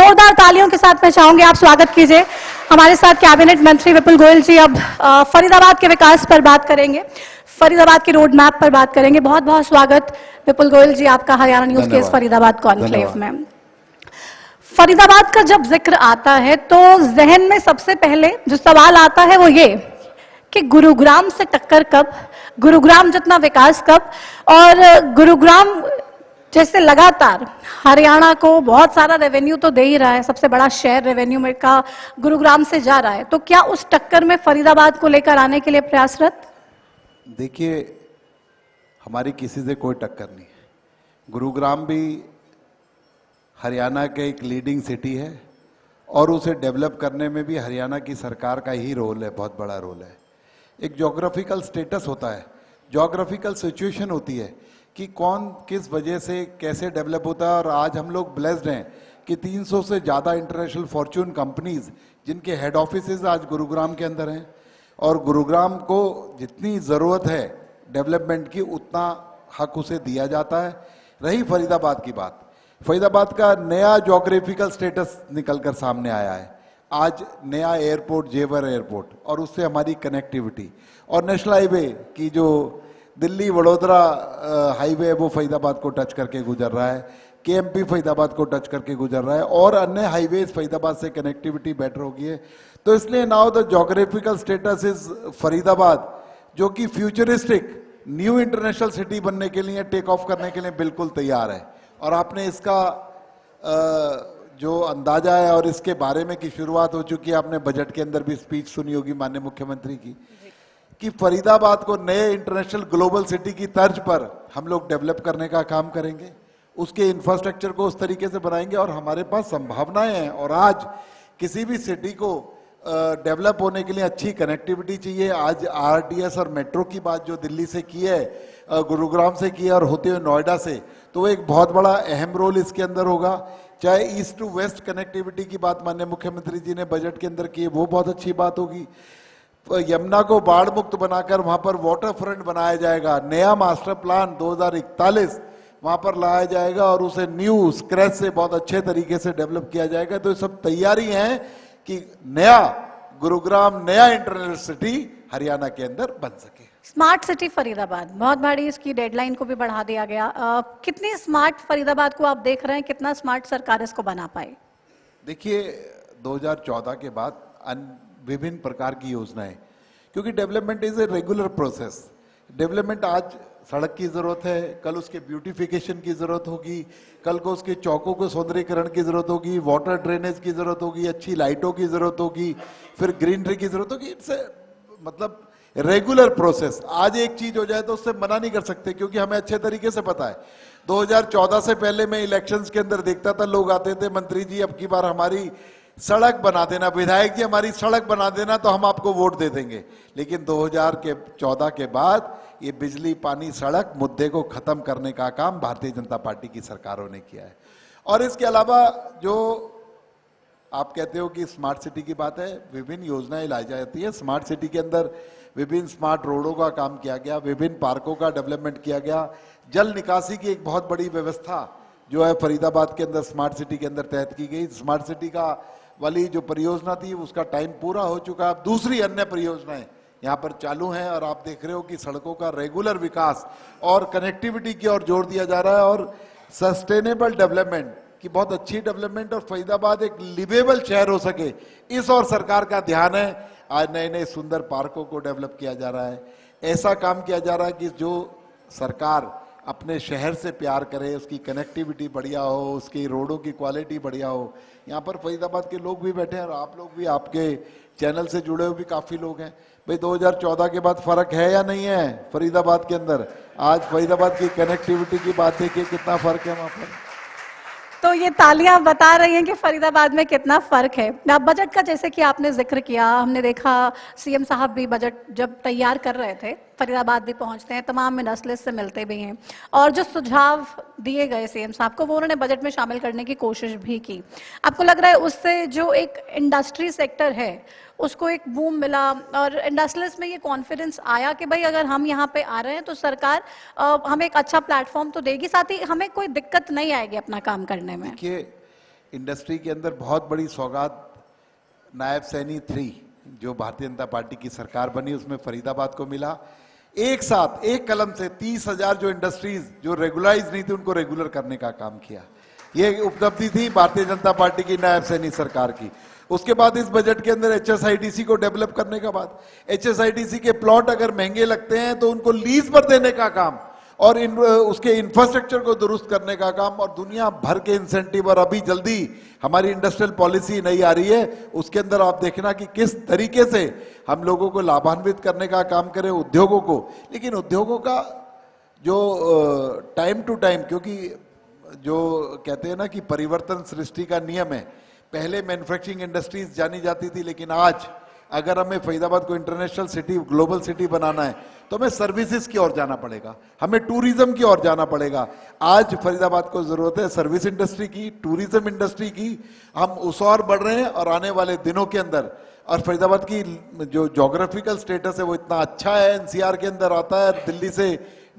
जोरदार तालियों के साथ मैं चाहूंगी आप स्वागत कीजिए हमारे साथ कैबिनेट मंत्री विपुल गोयल जी। अब फरीदाबाद के विकास पर बात करेंगे, फरीदाबाद के रोड मैप पर बात करेंगे। बहुत बहुत स्वागत विपुल गोयल जी आपका हरियाणा न्यूज के इस फरीदाबाद कॉन्क्लेव में। फरीदाबाद का जब जिक्र आता है तो जहन में सबसे पहले जो सवाल आता है वो ये कि गुरुग्राम से टक्कर कब, गुरुग्राम जितना विकास कब, और गुरुग्राम जैसे लगातार हरियाणा को बहुत सारा रेवेन्यू तो दे ही रहा है, सबसे बड़ा शेयर रेवेन्यू में का गुरुग्राम से जा रहा है, तो क्या उस टक्कर में फरीदाबाद को लेकर आने के लिए प्रयासरत? देखिए, हमारी किसी से कोई टक्कर नहीं है। गुरुग्राम भी हरियाणा के एक लीडिंग सिटी है और उसे डेवलप करने में भी हरियाणा की सरकार का ही रोल है, बहुत बड़ा रोल है। एक ज्योग्राफिकल स्टेटस होता है, ज्योग्राफिकल सिचुएशन होती है कि कौन किस वजह से कैसे डेवलप होता है। और आज हम लोग ब्लेस्ड हैं कि 300 से ज़्यादा इंटरनेशनल फॉर्च्यून कंपनीज जिनके हेड ऑफिसेज आज गुरुग्राम के अंदर हैं, और गुरुग्राम को जितनी ज़रूरत है डेवलपमेंट की उतना हक उसे दिया जाता है। रही फरीदाबाद की बात, फरीदाबाद का नया ज्योग्राफिकल स्टेटस निकल कर सामने आया है। आज नया एयरपोर्ट, जेवर एयरपोर्ट, और उससे हमारी कनेक्टिविटी, और नेशनल हाईवे की जो दिल्ली वडोदरा हाईवे वो फरीदाबाद को टच करके गुजर रहा है, केएमपी फरीदाबाद को टच करके गुजर रहा है, और अन्य हाईवेज फरीदाबाद से कनेक्टिविटी बेटर हो गई है। तो इसलिए now the geographical status is Faridabad, जो कि फ्यूचरिस्टिक न्यू इंटरनेशनल सिटी बनने के लिए, टेक ऑफ करने के लिए बिल्कुल तैयार है। और आपने इसका जो अंदाजा है और इसके बारे में की शुरुआत हो चुकी है, आपने बजट के अंदर भी स्पीच सुनी होगी माननीय मुख्यमंत्री की, कि फरीदाबाद को नए इंटरनेशनल ग्लोबल सिटी की तर्ज पर हम लोग डेवलप करने का काम करेंगे, उसके इंफ्रास्ट्रक्चर को उस तरीके से बनाएंगे। और हमारे पास संभावनाएं हैं, और आज किसी भी सिटी को डेवलप होने के लिए अच्छी कनेक्टिविटी चाहिए। आज आरटीएस और मेट्रो की बात जो दिल्ली से की है, गुरुग्राम से की है, और होते हुए नोएडा से, तो एक बहुत बड़ा अहम रोल इसके अंदर होगा। चाहे ईस्ट टू वेस्ट कनेक्टिविटी की बात माननीय मुख्यमंत्री जी ने बजट के अंदर की है, वो बहुत अच्छी बात होगी। यमुना को बाढ़ मुक्त बनाकर वहां पर वाटर फ्रंट बनाया जाएगा, नया मास्टर प्लान 2041 वहां पर लाया जाएगा, और उसे न्यू स्क्रैच से बहुत अच्छे तरीके से डेवलप किया जाएगा। तो ये सब तैयारी है कि नया गुरुग्राम, नया इंटरनेशनल सिटी हरियाणा के अंदर बन सके। स्मार्ट सिटी फरीदाबाद, बहुत बड़ी इसकी डेडलाइन को भी बढ़ा दिया गया। कितनी स्मार्ट फरीदाबाद को आप देख रहे हैं, कितना स्मार्ट सरकार इसको बना पाए? देखिए, 2014 के बाद विभिन्न प्रकार की योजनाएं, क्योंकि development is a regular process. Development आज सड़क की जरूरत है, कल उसके ब्यूटिफिकेशन की जरूरत होगी, कल को उसके चौकों को सौंदर्यीकरण की जरूरत होगी, वाटर ड्रेनेज की जरूरत होगी, अच्छी लाइटों की जरूरत होगी, फिर ग्रीनरी की जरूरत होगी। इट्स मतलब रेगुलर प्रोसेस। आज एक चीज हो जाए तो उससे मना नहीं कर सकते, क्योंकि हमें अच्छे तरीके से पता है। 2014 से पहले मैं इलेक्शंस के अंदर देखता था, लोग आते थे, मंत्री जी अब की बार हमारी सड़क बना देना, विधायक जी हमारी सड़क बना देना तो हम आपको वोट दे देंगे। लेकिन 2014 के बाद ये बिजली, पानी, सड़क मुद्दे को खत्म करने का काम भारतीय जनता पार्टी की सरकारों ने किया है। और इसके अलावा जो आप कहते हो कि स्मार्ट सिटी की बात है, विभिन्न योजनाएं लाई जाती है। स्मार्ट सिटी के अंदर विभिन्न स्मार्ट रोडों का काम किया गया, विभिन्न पार्कों का डेवलपमेंट किया गया, जल निकासी की एक बहुत बड़ी व्यवस्था जो है फरीदाबाद के अंदर स्मार्ट सिटी के अंदर तहत की गई। स्मार्ट सिटी का वाली जो परियोजना थी उसका टाइम पूरा हो चुका है। अब दूसरी अन्य परियोजनाएं यहाँ पर चालू हैं, और आप देख रहे हो कि सड़कों का रेगुलर विकास और कनेक्टिविटी की ओर जोर दिया जा रहा है, और सस्टेनेबल डेवलपमेंट की बहुत अच्छी डेवलपमेंट, और फरीदाबाद एक लिवेबल शहर हो सके, इस और सरकार का ध्यान है। आज नए नए सुंदर पार्कों को डेवलप किया जा रहा है। ऐसा काम किया जा रहा है कि जो सरकार अपने शहर से प्यार करे, उसकी कनेक्टिविटी बढ़िया हो, उसकी रोडों की क्वालिटी बढ़िया हो। यहाँ पर फरीदाबाद के लोग भी बैठे हैं, और आप लोग भी, आपके चैनल से जुड़े हुए भी काफ़ी लोग हैं। भाई 2014 के बाद फर्क है या नहीं है फरीदाबाद के अंदर? आज फरीदाबाद की कनेक्टिविटी की बात देखिए, कितना फर्क है वहाँ पर। तो ये तालियां बता रही हैं कि फरीदाबाद में कितना फर्क है। अब बजट का जैसे कि आपने जिक्र किया, हमने देखा सीएम साहब भी बजट जब तैयार कर रहे थे फरीदाबाद भी पहुंचते हैं, तमाम मिनिस्टर्स से मिलते भी हैं, और जो सुझाव दिए गए सीएम साहब को वो उन्होंने बजट में शामिल करने की कोशिश भी की। आपको लग रहा है उससे जो एक इंडस्ट्री सेक्टर है उसको एक बूम मिला, और इंडस्ट्रियलिस्ट में ये कॉन्फिडेंस आया कि भाई अगर हम यहाँ पे आ रहे हैं तो सरकार हमें एक अच्छा प्लेटफॉर्म तो देगी, साथ ही हमें कोई दिक्कत नहीं आएगी अपना काम करने में? देखिए, इंडस्ट्री के अंदर बहुत बड़ी सौगात नायब सैनी 3 जो भारतीय जनता पार्टी की सरकार बनी उसमें फरीदाबाद को मिला। एक साथ एक कलम से 30,000 जो इंडस्ट्रीज जो रेगुलराइज नहीं थी उनको रेगुलर करने का काम किया। ये उपलब्धि थी भारतीय जनता पार्टी की नायब सैनी सरकार की। उसके बाद इस बजट के अंदर HSIDC को डेवलप करने का बाद HSIDC के प्लॉट अगर महंगे लगते हैं तो उनको लीज पर देने का काम और उसके इंफ्रास्ट्रक्चर को दुरुस्त करने का काम और दुनिया भर के इंसेंटिव। और अभी जल्दी हमारी इंडस्ट्रियल पॉलिसी नई आ रही है, उसके अंदर आप देखना कि किस तरीके से हम लोगों को लाभान्वित करने का काम करें, उद्योगों को। लेकिन उद्योगों का जो टाइम टू टाइम, क्योंकि जो कहते हैं ना कि परिवर्तन सृष्टि का नियम है, पहले मैन्युफैक्चरिंग इंडस्ट्रीज जानी जाती थी, लेकिन आज अगर हमें फरीदाबाद को इंटरनेशनल सिटी, ग्लोबल सिटी बनाना है तो हमें सर्विसेज की ओर जाना पड़ेगा, हमें टूरिज्म की ओर जाना पड़ेगा। आज फरीदाबाद को जरूरत है सर्विस इंडस्ट्री की, टूरिज्म इंडस्ट्री की। हम उस ओर बढ़ रहे हैं और आने वाले दिनों के अंदर, और फरीदाबाद की जो ज्योग्राफिकल स्टेटस है वो इतना अच्छा है, NCR के अंदर आता है, दिल्ली से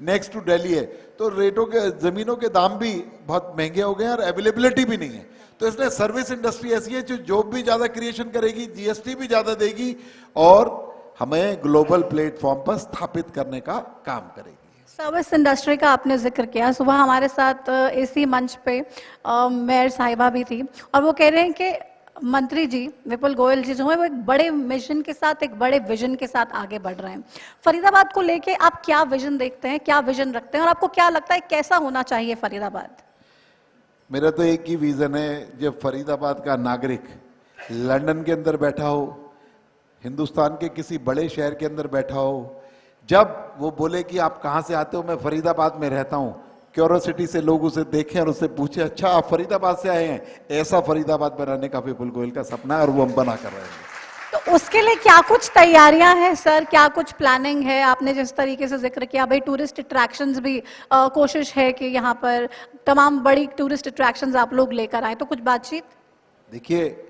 नेक्स्ट टू दिल्ली है, तो रेटों के, जमीनों के दाम भी बहुत महंगे हो गए हैं और अवेलेबिलिटी भी नहीं है। तो इसलिए सर्विस इंडस्ट्री ऐसी है जो जॉब भी ज्यादा क्रिएशन करेगी, GST भी ज्यादा देगी और हमें ग्लोबल प्लेटफॉर्म पर स्थापित करने का काम करेगी। सर्विस इंडस्ट्री का आपने जिक्र किया। सुबह हमारे साथ इसी मंच पे मेयर साहिबा भी थी और वो कह रहे हैं कि मंत्री जी विपुल गोयल जी जो है वो एक बड़े मिशन के साथ, एक बड़े विजन के साथ आगे बढ़ रहे हैं। फरीदाबाद को लेके आप क्या विजन देखते हैं, क्या विजन रखते हैं और आपको क्या लगता है कैसा होना चाहिए फरीदाबाद? मेरा तो एक ही विजन है, जब फरीदाबाद का नागरिक लंदन के अंदर बैठा हो, हिंदुस्तान के किसी बड़े शहर के अंदर बैठा हो, जब वो बोले कि आप कहाँ से आते हो, मैं फरीदाबाद में रहता हूँ, क्यूरोसिटी से लोग उसे देखें और उससे पूछे अच्छा आप फरीदाबाद से आए हैं, ऐसा फरीदाबाद बनाने का विपुल गोयल का सपना है और वो हम बना कर रहे हैं। तो उसके लिए क्या कुछ तैयारियां हैं सर, क्या कुछ प्लानिंग है? आपने जिस तरीके से जिक्र किया भाई टूरिस्ट अट्रैक्शंस भी कोशिश है कि यहाँ पर तमाम बड़ी टूरिस्ट अट्रैक्शंस आप लोग लेकर आए, तो कुछ बातचीत? देखिए,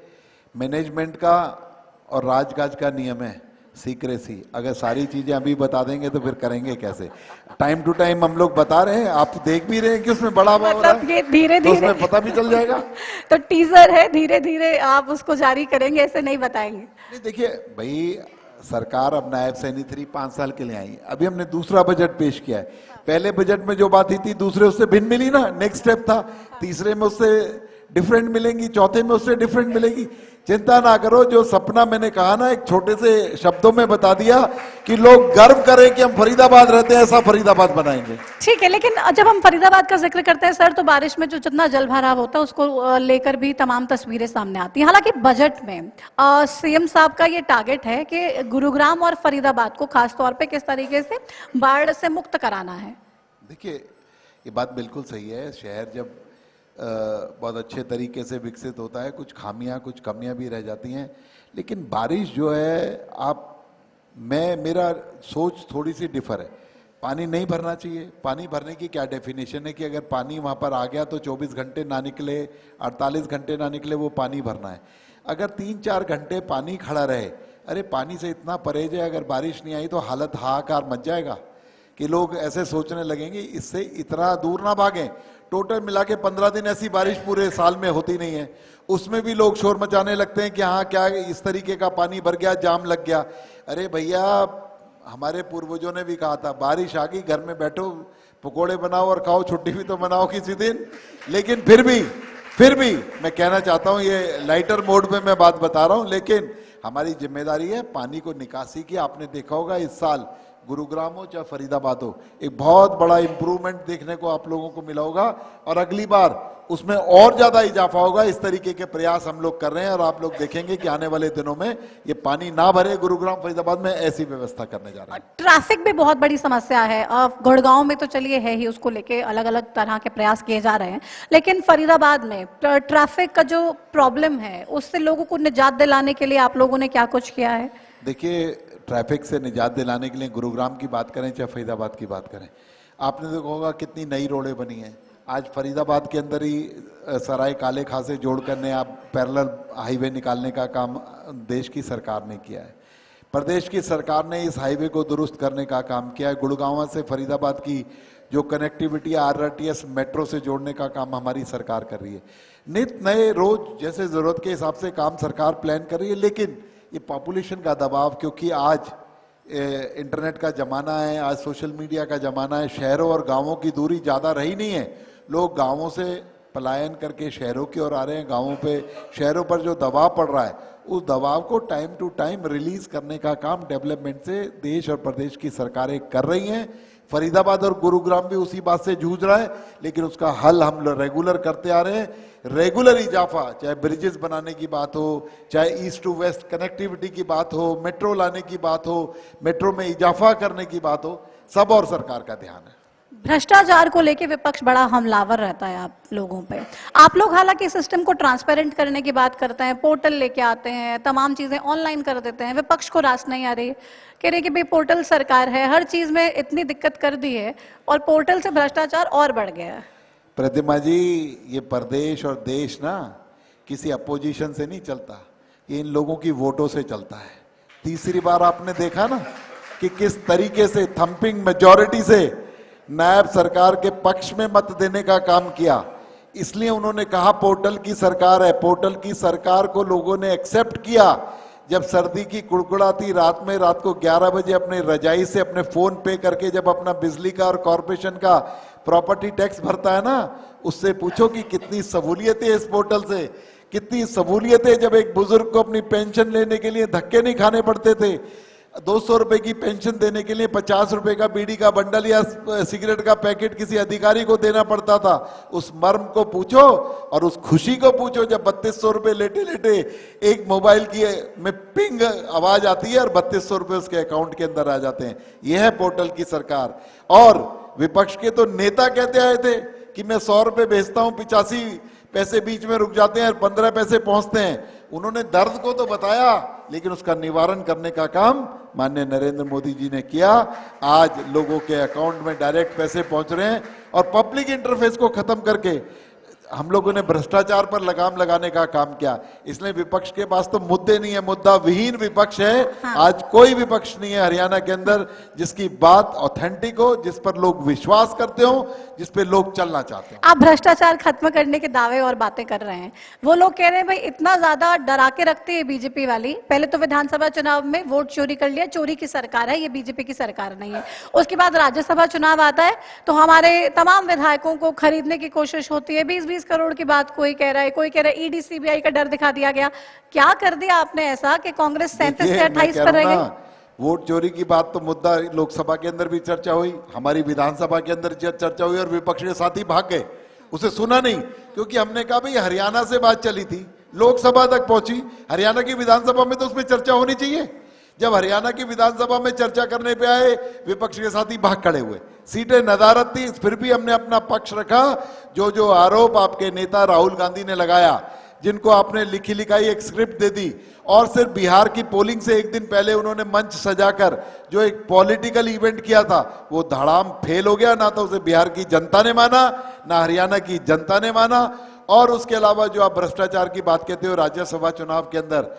मैनेजमेंट का और राजकाज का नियम है सीक्रेसी। अगर सारी चीजें अभी बता देंगे तो फिर करेंगे कैसे? टाइम टू टाइम हम लोग बता रहे हैं, आप देख भी रहे हैं कि उसमें बड़ा मतलब ये धीरे तो धीरे उसमें पता भी चल जाएगा। तो टीजर है, धीरे धीरे आप उसको जारी करेंगे, ऐसे नहीं बताएंगे? नहीं, देखिए भाई, सरकार अब नायब सैनी 3 5 साल के लिए आई, अभी हमने दूसरा बजट पेश किया है। पहले बजट में जो बात थी दूसरे उससे भिन्न मिली ना, नेक्स्ट स्टेप था, तीसरे में उससे डिफरेंट मिलेंगी, चौथे में उससे डिफरेंट मिलेगी। चिंता ना करो, जो सपना मैंने कहा ना एक छोटे से शब्दों में बता दिया कि लोग गर्व करें कि हम फरीदाबाद रहते हैं, ऐसा फरीदाबाद बनाएंगे। ठीक है, लेकिन जब हम फरीदाबाद का जिक्र करते हैं सर तो बारिश में जो जितना जल भराव होता है उसको लेकर भी तमाम तस्वीरें सामने आती हैं। हालांकि बजट में CM साहब का ये टारगेट है कि गुरुग्राम और फरीदाबाद को खासतौर पर किस तरीके से बाढ़ से मुक्त कराना है। देखिए, ये बात बिल्कुल सही है, शहर जब बहुत अच्छे तरीके से विकसित होता है, कुछ खामियां कुछ कमियां भी रह जाती हैं, लेकिन बारिश जो है, मेरा सोच थोड़ी सी डिफर है। पानी नहीं भरना चाहिए। पानी भरने की क्या डेफिनेशन है कि अगर पानी वहाँ पर आ गया तो 24 घंटे ना निकले, 48 घंटे ना निकले, वो पानी भरना है। अगर 3-4 घंटे पानी खड़ा रहे, अरे पानी से इतना परहेज है, अगर बारिश नहीं आई तो हालत हाहाकार मच जाएगा कि लोग ऐसे सोचने लगेंगे इससे इतना दूर ना भागें। टोटल मिला के 15 दिन ऐसी बारिश पूरे साल में होती नहीं है, उसमें भी लोग शोर मचाने लगते हैं कि हाँ क्या इस तरीके का पानी भर गया, जाम लग गया। अरे भैया, हमारे पूर्वजों ने भी कहा था बारिश आ गई घर में बैठो, पकोड़े बनाओ और खाओ, छुट्टी भी तो मनाओ किसी दिन। लेकिन फिर भी मैं कहना चाहता हूँ, ये लाइटर मोड में मैं बात बता रहा हूँ, लेकिन हमारी जिम्मेदारी है पानी को निकासी की। आपने देखा होगा इस साल गुरुग्राम हो चाहे फरीदाबाद हो, एक बहुत बड़ा इंप्रूवमेंट देखने को आप लोगों को मिला होगा और अगली बार उसमें और ज्यादा इजाफा होगा। इस तरीके के प्रयास हम लोग कर रहे हैं और आप लोग देखेंगे कि आने वाले दिनों में ये पानी ना भरे गुरुग्राम फरीदाबाद में, ऐसी व्यवस्था करने जा रहे हैं। ट्रैफिक भी बहुत बड़ी समस्या है। गुड़गांव में तो चलिए है ही, उसको लेके अलग अलग तरह के प्रयास किए जा रहे हैं, लेकिन फरीदाबाद में ट्रैफिक का जो प्रॉब्लम है उससे लोगों को निजात दिलाने के लिए आप लोगों ने क्या कुछ किया है? देखिए, ट्रैफिक से निजात दिलाने के लिए गुरुग्राम की बात करें चाहे फरीदाबाद की बात करें, आपने देखा होगा कितनी नई रोडें बनी हैं। आज फरीदाबाद के अंदर ही सराय काले खां से जोड़कर नया पैरेलल हाईवे निकालने का काम देश की सरकार ने किया है। प्रदेश की सरकार ने इस हाईवे को दुरुस्त करने का काम किया है। गुड़गांव से फरीदाबाद की जो कनेक्टिविटी आरआरटीएस मेट्रो से जोड़ने का काम हमारी सरकार कर रही है। नित नए रोज जैसे जरूरत के हिसाब से काम सरकार प्लान कर रही है, लेकिन ये पॉपुलेशन का दबाव, क्योंकि आज इंटरनेट का ज़माना है, आज सोशल मीडिया का ज़माना है, शहरों और गांवों की दूरी ज़्यादा रही नहीं है। लोग गांवों से पलायन करके शहरों की ओर आ रहे हैं। गांवों पे शहरों पर जो दबाव पड़ रहा है, उस दबाव को टाइम टू टाइम रिलीज करने का काम डेवलपमेंट से देश और प्रदेश की सरकारें कर रही हैं। फरीदाबाद और गुरुग्राम भी उसी बात से जूझ रहा है, लेकिन उसका हल हम रेगुलर करते आ रहे हैं। रेगुलर इजाफा, चाहे ब्रिजेस बनाने की बात हो, चाहे ईस्ट टू वेस्ट कनेक्टिविटी की बात हो, मेट्रो लाने की बात हो, मेट्रो में इजाफा करने की बात हो, सब और सरकार का ध्यान है। भ्रष्टाचार को लेके विपक्ष बड़ा हमलावर रहता है आप लोगों पे। आप लोग हालांकि सिस्टम को ट्रांसपेरेंट करने की बात करते हैं, पोर्टल लेके आते हैं, तमाम चीजें ऑनलाइन कर देते हैं। विपक्ष को रास नहीं आ रही, कह रहे कि भाई पोर्टल सरकार है, हर चीज में इतनी दिक्कत कर दी है और पोर्टल से भ्रष्टाचार और बढ़ गया है। प्रतिमा जी, ये प्रदेश और देश ना किसी अपोजिशन से नहीं चलता, ये इन लोगों की वोटों से चलता है। तीसरी बार आपने देखा ना कि किस तरीके से थंपिंग मेजॉरिटी से नायब सरकार के पक्ष में मत देने का काम किया। इसलिए उन्होंने कहा पोर्टल की सरकार है। पोर्टल की सरकार को लोगों ने एक्सेप्ट किया। जब सर्दी की कुड़कुड़ाती रात में, रात को 11 बजे अपने रजाई से अपने फोन पे करके जब अपना बिजली का और कॉरपोरेशन का प्रॉपर्टी टैक्स भरता है ना, उससे पूछो कि कितनी सहूलियतें इस पोर्टल से, कितनी सहूलियतें। जब एक बुजुर्ग को अपनी पेंशन लेने के लिए धक्के नहीं खाने पड़ते थे, 200 रुपए की पेंशन देने के लिए 50 रुपए का बीड़ी का बंडल या सिगरेट का पैकेट किसी अधिकारी को देना पड़ता था। उस मर्म को पूछो और उस खुशी को पूछो जब 3200 रुपए लेटे लेटे एक मोबाइल की में पिंग आवाज आती है और 3200 रुपए उसके अकाउंट के अंदर आ जाते हैं। यह है पोर्टल की सरकार। और विपक्ष के तो नेता कहते आए थे कि मैं 100 रुपए भेजता हूं, 85 पैसे बीच में रुक जाते हैं और 15 पैसे पहुंचते हैं। उन्होंने दर्द को तो बताया, लेकिन उसका निवारण करने का काम माननीय नरेंद्र मोदी जी ने किया। आज लोगों के अकाउंट में डायरेक्ट पैसे पहुंच रहे हैं और पब्लिक इंटरफेस को खत्म करके हम लोगों ने भ्रष्टाचार पर लगाम लगाने का काम किया। इसलिए विपक्ष के पास तो मुद्दे नहीं है, मुद्दा विहीन विपक्ष है। हाँ। आज कोई विपक्ष नहीं है हरियाणा के अंदर जिसकी बात ऑथेंटिक हो, जिस पर लोग विश्वास करते हो, जिस पे लोग चलना चाहते हो। आप भ्रष्टाचार खत्म करने के दावे और बातें कर रहे हैं। वो लोग कह रहे हैं भाई इतना ज्यादा डरा के रखते हैं बीजेपी वाली। पहले तो विधानसभा चुनाव में वोट चोरी कर लिया, चोरी की सरकार है, ये बीजेपी की सरकार नहीं है। उसके बाद राज्यसभा चुनाव आता है तो हमारे तमाम विधायकों को खरीदने की कोशिश होती है। 20-20 करोड़ की बात कोई कह रहा है, कोई कह रहा है ईडी सीबीआई का डर दिखा दिया गया। क्या कर दिया आपने ऐसा कि कांग्रेस 37 से 28 पर रह गई? वोट चोरी की बात तो मुद्दा लोकसभा के अंदर भी चर्चा हुई, हमारी विधानसभा के अंदर चर्चा हुई और विपक्ष के साथी भाग गए, उसे सुना नहीं। क्योंकि हमने कहा भाई हरियाणा से बात चली थी, लोकसभा तक पहुंची, हरियाणा की विधानसभा में तो उसमें चर्चा होनी चाहिए। जब हरियाणा की विधानसभा में चर्चा करने पे आए, विपक्ष के साथी भाग खड़े हुए। सीटें नदारत थी, फिर भी हमने अपना पक्ष रखा। जो आरोप आपके नेता राहुल गांधी ने लगाया, जिनको आपने लिखी लिखाई एक स्क्रिप्ट दे दी, और सिर्फ बिहार की पोलिंग से एक दिन पहले उन्होंने मंच सजाकर जो एक पॉलिटिकल इवेंट किया था, वो धड़ाम फेल हो गया। ना तो उसे बिहार की जनता ने माना, ना हरियाणा की जनता ने माना। और उसके अलावा जो आप भ्रष्टाचार की बात कहते हो, राज्यसभा चुनाव के अंदर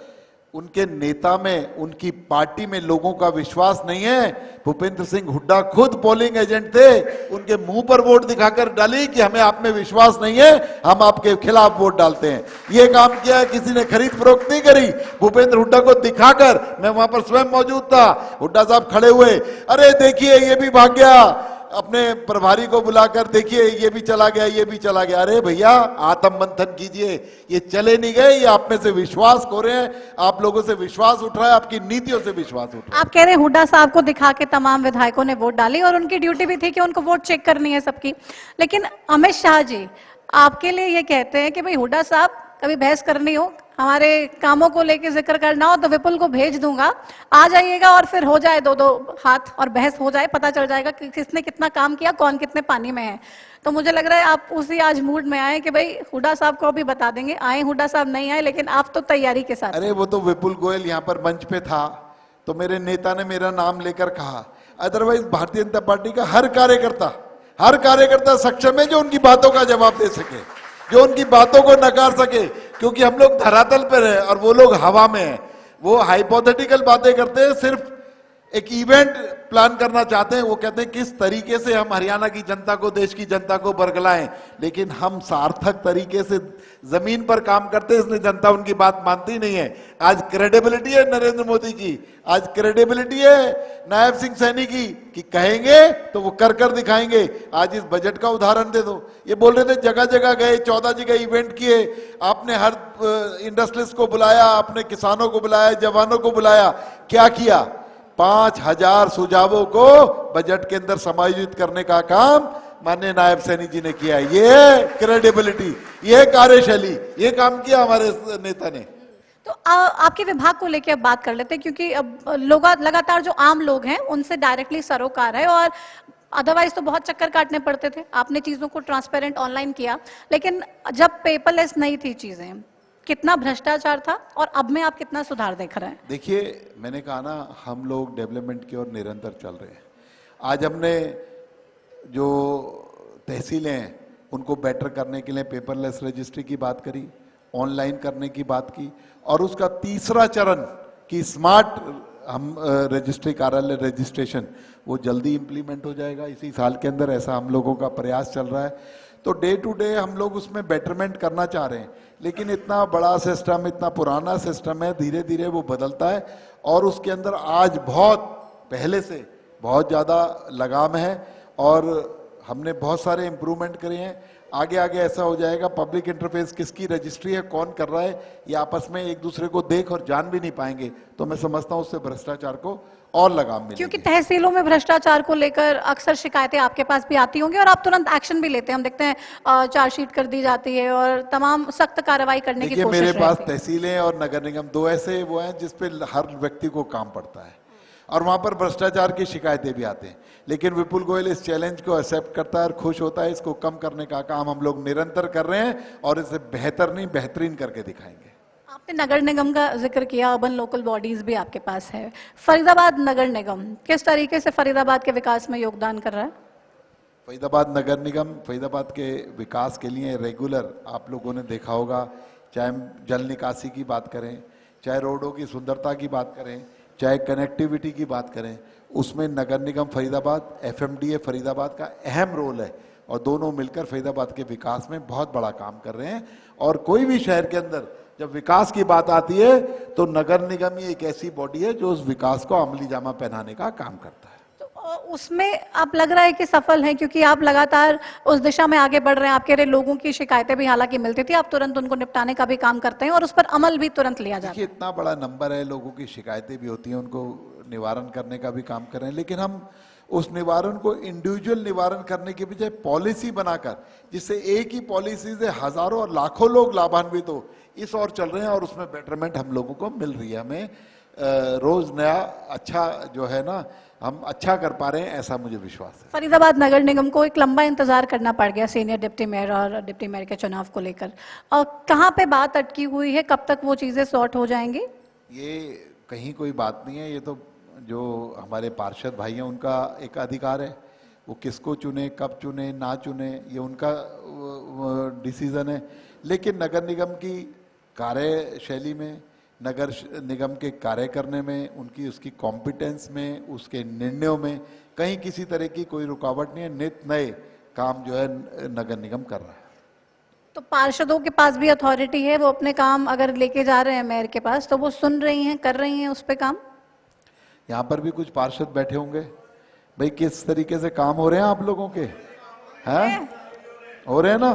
उनके नेता में, उनकी पार्टी में लोगों का विश्वास नहीं है। भूपेंद्र सिंह हुड्डा खुद पोलिंग एजेंट थे, उनके मुंह पर वोट दिखाकर डाली कि हमें आप में विश्वास नहीं है, हम आपके खिलाफ वोट डालते हैं। ये काम किया है, किसी ने खरीद फरोख्त नहीं करी। भूपेंद्र हुड्डा को दिखाकर, मैं वहां पर स्वयं मौजूद था, हुड्डा साहब खड़े हुए, अरे देखिए ये भी भाग गया, अपने प्रभारी को बुलाकर देखिए ये भी चला गया, ये भी चला गया। अरे भैया आत्म मंथन कीजिए, ये चले नहीं गए, ये आप में से विश्वास खो रहे हैं, आप लोगों से विश्वास उठ रहा है, आपकी नीतियों से विश्वास उठ रहा है। आप कह रहे हैं हुड्डा साहब को दिखा के तमाम विधायकों ने वोट डाली और उनकी ड्यूटी भी थी कि उनको वोट चेक करनी है सबकी। लेकिन अमित शाह जी आपके लिए ये कहते हैं कि भाई हुड्डा साहब कभी बहस करनी हो, हमारे कामों को लेके जिक्र करना हो तो विपुल को भेज दूंगा, आ जाइएगा और फिर हो जाए दो हाथ और बहस हो जाए, पता चल जाएगा कि किसने कितना काम किया, कौन कितने पानी में है। तो मुझे लग रहा है आप उसी आज मूड में आए कि भाई हुड्डा साहब को भी बता देंगे। आए हुड्डा साहब नहीं आए, लेकिन आप तो तैयारी के साथ। अरे वो तो विपुल गोयल यहाँ पर मंच पे था तो मेरे नेता ने मेरा नाम लेकर कहा। अदरवाइज भारतीय जनता पार्टी का हर कार्यकर्ता सक्षम है जो उनकी बातों का जवाब दे सके, जो उनकी बातों को नकार सके। क्योंकि हम लोग धरातल पर हैं और वो लोग हवा में हैं। वो हाइपोथेटिकल बातें करते हैं, सिर्फ एक इवेंट प्लान करना चाहते हैं। वो कहते हैं किस तरीके से हम हरियाणा की जनता को, देश की जनता को बरगलाएं, लेकिन हम सार्थक तरीके से जमीन पर काम करते हैं, इसलिए जनता उनकी बात मानती नहीं है। आज क्रेडिबिलिटी है नरेंद्र मोदी की, आज क्रेडिबिलिटी है नायब सिंह सैनी की, कि कहेंगे तो वो कर कर दिखाएंगे। आज इस बजट का उदाहरण दे दो। ये बोल रहे थे जगह जगह गए, 14 जगह इवेंट किए, आपने हर इंडस्ट्रीज को बुलाया, आपने किसानों को बुलाया, जवानों को बुलाया, क्या किया? 5000 सुझावों को बजट के अंदर समायोजित करने का काम माननीय नायब सैनी जी ने किया। ये क्रेडिबिलिटी, ये कार्यशैली, ये काम किया हमारे नेता ने। तो आपके विभाग को लेकर अब बात कर लेते हैं, क्योंकि अब लोग लगातार जो आम लोग हैं उनसे डायरेक्टली सरोकार है, और अदरवाइज तो बहुत चक्कर काटने पड़ते थे। आपने चीजों को ट्रांसपेरेंट ऑनलाइन किया, लेकिन जब पेपरलेस नहीं थी चीजें, कितना भ्रष्टाचार था और अब में आप कितना सुधार देख रहे हैं? देखिए, मैंने कहा ना, हम लोग डेवलपमेंट की ओर निरंतर चल रहे हैं। आज हमने जो तहसीलें हैं उनको बेटर करने के लिए पेपरलेस रजिस्ट्री की बात करी, ऑनलाइन करने की बात की, और उसका तीसरा चरण की स्मार्ट हम रजिस्ट्री कार्यालय रजिस्ट्रेशन, वो जल्दी इंप्लीमेंट हो जाएगा इसी साल के अंदर। ऐसा हम लोगों का प्रयास चल रहा है। तो डे टू डे हम लोग उसमें बेटरमेंट करना चाह रहे हैं, लेकिन इतना बड़ा सिस्टम, इतना पुराना सिस्टम है, धीरे धीरे वो बदलता है, और उसके अंदर आज बहुत पहले से बहुत ज़्यादा लगाम है, और हमने बहुत सारे इम्प्रूवमेंट करे हैं। आगे आगे ऐसा हो जाएगा, पब्लिक इंटरफेस किसकी रजिस्ट्री है, कौन कर रहा है, ये आपस में एक दूसरे को देख और जान भी नहीं पाएंगे। तो मैं समझता हूँ उससे भ्रष्टाचार को और लगाम मिलेगी। क्योंकि तहसीलों में भ्रष्टाचार को लेकर अक्सर शिकायतें आपके पास भी आती होंगी, और आप तुरंत एक्शन भी लेते हैं। हम देखते हैं चार्जशीट कर दी जाती है और तमाम सख्त कार्रवाई करने की कोशिश मेरे पास रहती है। तहसीलें और नगर निगम दो ऐसे वो हैं जिसपे हर व्यक्ति को काम पड़ता है, और वहां पर भ्रष्टाचार की शिकायतें भी आते हैं। लेकिन विपुल गोयल इस चैलेंज को एक्सेप्ट करता है और खुश होता है। इसको कम करने का काम हम लोग निरंतर कर रहे हैं, और इसे बेहतर नहीं बेहतरीन करके दिखाएंगे। आपने नगर निगम का जिक्र किया, अर्बन लोकल बॉडीज भी आपके पास है। फरीदाबाद नगर निगम किस तरीके से फरीदाबाद के विकास में योगदान कर रहा है? फरीदाबाद नगर निगम फरीदाबाद के विकास के लिए रेगुलर, आप लोगों ने देखा होगा, चाहे हम जल निकासी की बात करें, चाहे रोडों की सुंदरता की बात करें, चाहे कनेक्टिविटी की बात करें, उसमें नगर निगम फरीदाबाद, एफएमडीए फरीदाबाद का अहम रोल है, और दोनों मिलकर फरीदाबाद के विकास में बहुत बड़ा काम कर रहे हैं। और कोई भी शहर के अंदर जब विकास की बात आती है तो नगर निगम ही एक ऐसी बॉडी है जो उस विकास को अमली जामा पहनाने का काम करता है। तो उसमें आप लग रहा है कि सफल हैं, क्योंकि आप लगातार उस दिशा में आगे बढ़ रहे हैं। आपके लोगों की शिकायतें भी हालांकि मिलती थी, आप तुरंत उनको निपटाने का भी काम करते हैं और उस पर अमल भी तुरंत लिया जाता है। इतना बड़ा नंबर है, लोगों की शिकायतें भी होती हैं, उनको निवारण करने का भी काम कर रहे हैं। लेकिन हम उस निवारण को इंडिविजुअल निवारण करने के बजाय पॉलिसी बनाकर, जिससे एक ही पॉलिसी से हजारों और लाखों लोग लाभान्वित हो, इस ओर चल रहे हैं, और उसमें बेटरमेंट हम लोगों को मिल रही है। हमें रोज नया अच्छा जो है ना, हम अच्छा कर पा रहे हैं, ऐसा मुझे विश्वास है। फरीदाबाद नगर निगम को एक लंबा इंतजार करना पड़ गया सीनियर डिप्टी मेयर और डिप्टी मेयर के चुनाव को लेकर। कहाँ पे बात अटकी हुई है, कब तक वो चीजें सॉर्ट हो जाएंगी? ये कहीं कोई बात नहीं है, ये तो जो हमारे पार्षद भाई हैं उनका एक अधिकार है, वो किसको चुने, कब चुने, ना चुने, ये उनका डिसीजन है। लेकिन नगर निगम की कार्यशैली में, नगर निगम के कार्य करने में, उनकी उसकी कॉम्पिटेंस में, उसके निर्णयों में कहीं किसी तरह की कोई रुकावट नहीं है। नित नए काम जो है नगर निगम कर रहा है। तो पार्षदों के पास भी अथॉरिटी है, वो अपने काम अगर लेके जा रहे हैं मेयर के पास, तो वो सुन रही हैं, कर रही हैं उस पे काम। यहाँ पर भी कुछ पार्षद बैठे होंगे, भाई किस तरीके से काम हो रहे हैं आप लोगों के, हैं हो रहे हैं ना?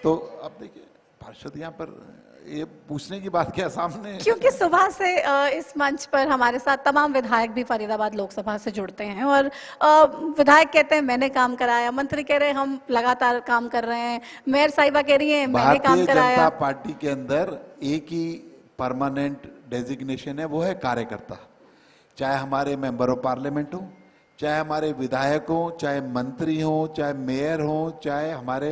तो अब देखिए, पार्षद यहाँ पर ये पूछने की बात क्या सामने, क्योंकि सुबह से इस मंच पर हमारे साथ तमाम विधायक भी फरीदाबाद लोकसभा से जुड़ते हैं, और विधायक कहते हैं मैंने काम कराया, मंत्री कह रहे हैं हम लगातार काम कर रहे हैं, मेयर साहिबा कह रही है मैंने काम कराया। भारतीय जनता पार्टी के अंदर एक ही परमानेंट डेजिग्नेशन है, वो है कार्यकर्ता। चाहे हमारे मेंबर ऑफ पार्लियामेंट हो, चाहे हमारे विधायक हो, चाहे मंत्री हो, चाहे मेयर हो, चाहे हमारे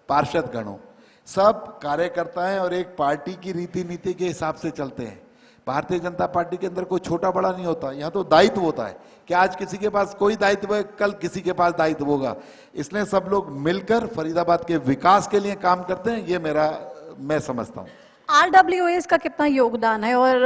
पार्षद गण हो, सब कार्यकर्ता हैं और एक पार्टी की रीति नीति के हिसाब से चलते हैं। भारतीय जनता पार्टी के अंदर कोई छोटा बड़ा नहीं होता, यहाँ तो दायित्व होता है कि आज किसी के पास कोई दायित्व है, कल किसी के पास दायित्व होगा। इसलिए सब लोग मिलकर फरीदाबाद के विकास के लिए काम करते हैं, ये मैं समझता हूँ। RWAs का कितना योगदान है और